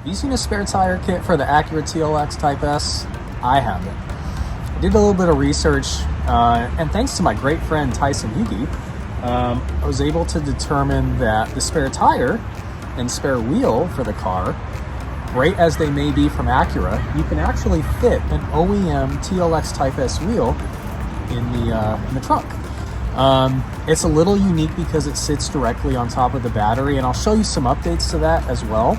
You seen a spare tire kit for the Acura TLX Type S? I haven't. I did a little bit of research, and thanks to my great friend Tyson Yugi, I was able to determine that the spare tire and spare wheel for the car, great as they may be from Acura, you can actually fit an OEM TLX Type S wheel in the trunk. It's a little unique because it sits directly on top of the battery, and I'll show you some updates to that as well.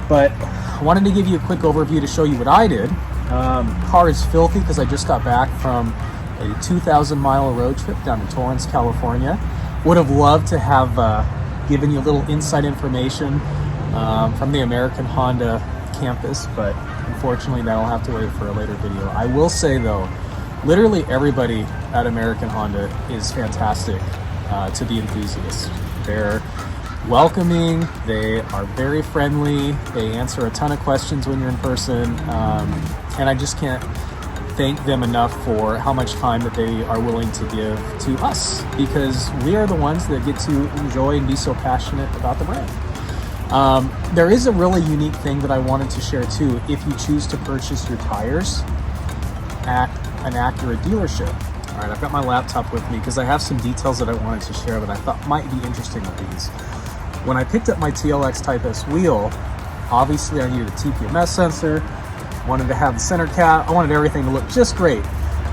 But I wanted to give you a quick overview to show you what I did. Car is filthy because I just got back from a 2,000-mile road trip down to Torrance, California. Would have loved to have given you a little inside information from the American Honda campus, but unfortunately that'll have to wait for a later video. I will say though, literally everybody at American Honda is fantastic to the enthusiasts. They're welcoming, they are very friendly, they answer a ton of questions when you're in person, and I just can't thank them enough for how much time that they are willing to give to us, because we are the ones that get to enjoy and be so passionate about the brand. There is a really unique thing that I wanted to share too. If you choose to purchase your tires at an Acura dealership. All right, I've got my laptop with me because I have some details that I wanted to share that I thought might be interesting with these. When I picked up my TLX Type S wheel, obviously I needed a TPMS sensor, wanted to have the center cap, I wanted everything to look just great,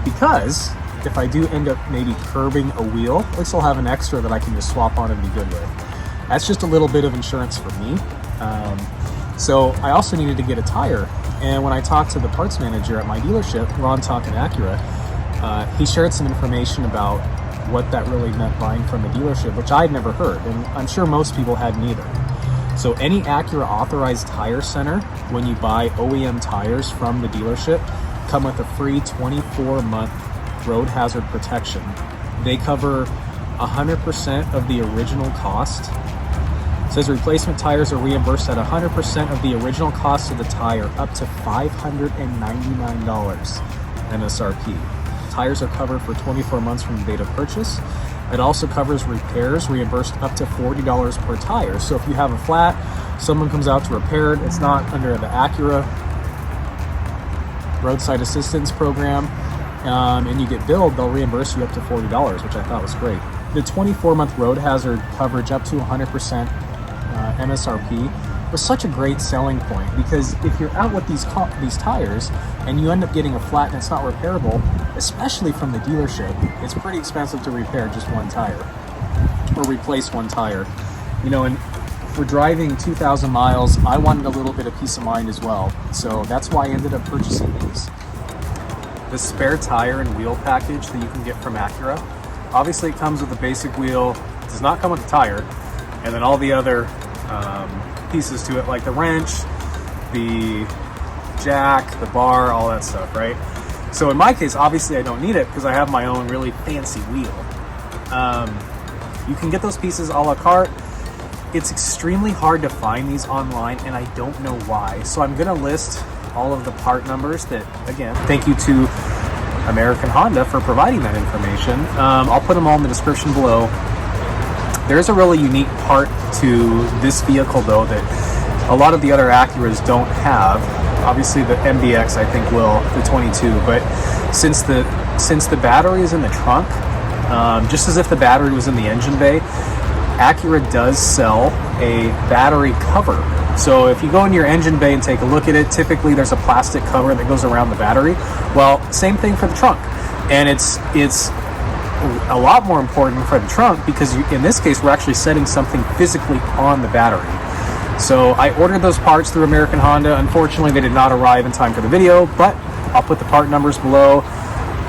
because if I do end up maybe curbing a wheel, at least I'll have an extra that I can just swap on and be good with. That's just a little bit of insurance for me. So I also needed to get a tire, and when I talked to the parts manager at my dealership, Ron talking Acura, he shared some information about what that really meant buying from the dealership, which I'd never heard, and I'm sure most people hadn't either. So any Acura authorized tire center, when you buy OEM tires from the dealership, come with a free 24-month road hazard protection. They cover 100% of the original cost. It says replacement tires are reimbursed at 100% of the original cost of the tire, up to $599 MSRP. Tires are covered for 24 months from the date of purchase. It also covers repairs, reimbursed up to $40 per tire. So if you have a flat, someone comes out to repair it, it's not under the Acura roadside assistance program, and you get billed, they'll reimburse you up to $40, which I thought was great. The 24-month road hazard coverage up to 100% MSRP was such a great selling point, because if you're out with these tires and you end up getting a flat and it's not repairable, especially from the dealership, it's pretty expensive to repair just one tire or replace one tire. You know, and for driving 2,000 miles, I wanted a little bit of peace of mind as well. So that's why I ended up purchasing these. The spare tire and wheel package that you can get from Acura, obviously it comes with a basic wheel, it does not come with a tire, and then all the other pieces to it, like the wrench, the jack, the bar, all that stuff, right? So in my case, obviously I don't need it because I have my own really fancy wheel. You can get those pieces a la carte. It's extremely hard to find these online, and I don't know why. So I'm gonna list all of the part numbers that, again, thank you to American Honda for providing that information. I'll put them all in the description below. There's a really unique part to this vehicle though that a lot of the other Acuras don't have. Obviously the MDX I think will, the 22, but since the battery is in the trunk, just as if the battery was in the engine bay, Acura does sell a battery cover. So if you go in your engine bay and take a look at it, typically there's a plastic cover that goes around the battery. Well, same thing for the trunk, and it's a lot more important for the trunk because in this case we're actually setting something physically on the battery. So I ordered those parts through American Honda. Unfortunately they did not arrive in time for the video, but I'll put the part numbers below.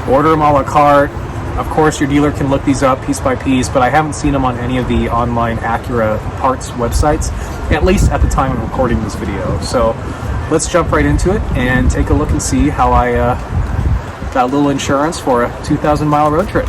Order them a la carte. Of course your dealer can look these up piece by piece, but I haven't seen them on any of the online Acura parts websites, at least at the time of recording this video. So let's jump right into it and take a look and see how I got a little insurance for a 2,000-mile road trip.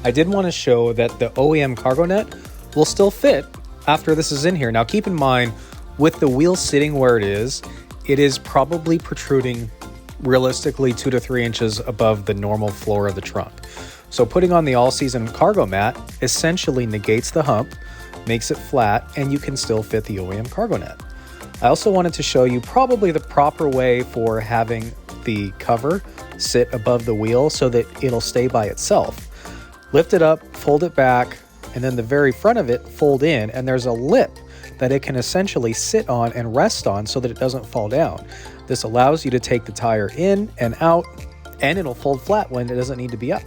I did want to show that the OEM cargo net will still fit after this is in here. Now keep in mind, with the wheel sitting where it is probably protruding realistically 2 to 3 inches above the normal floor of the trunk. So putting on the all-season cargo mat essentially negates the hump, makes it flat, and you can still fit the OEM cargo net. I also wanted to show you probably the proper way for having the cover sit above the wheel so that it'll stay by itself. Lift it up, fold it back, and then the very front of it fold in, and there's a lip that it can essentially sit on and rest on so that it doesn't fall down. This allows you to take the tire in and out, and it'll fold flat when it doesn't need to be up.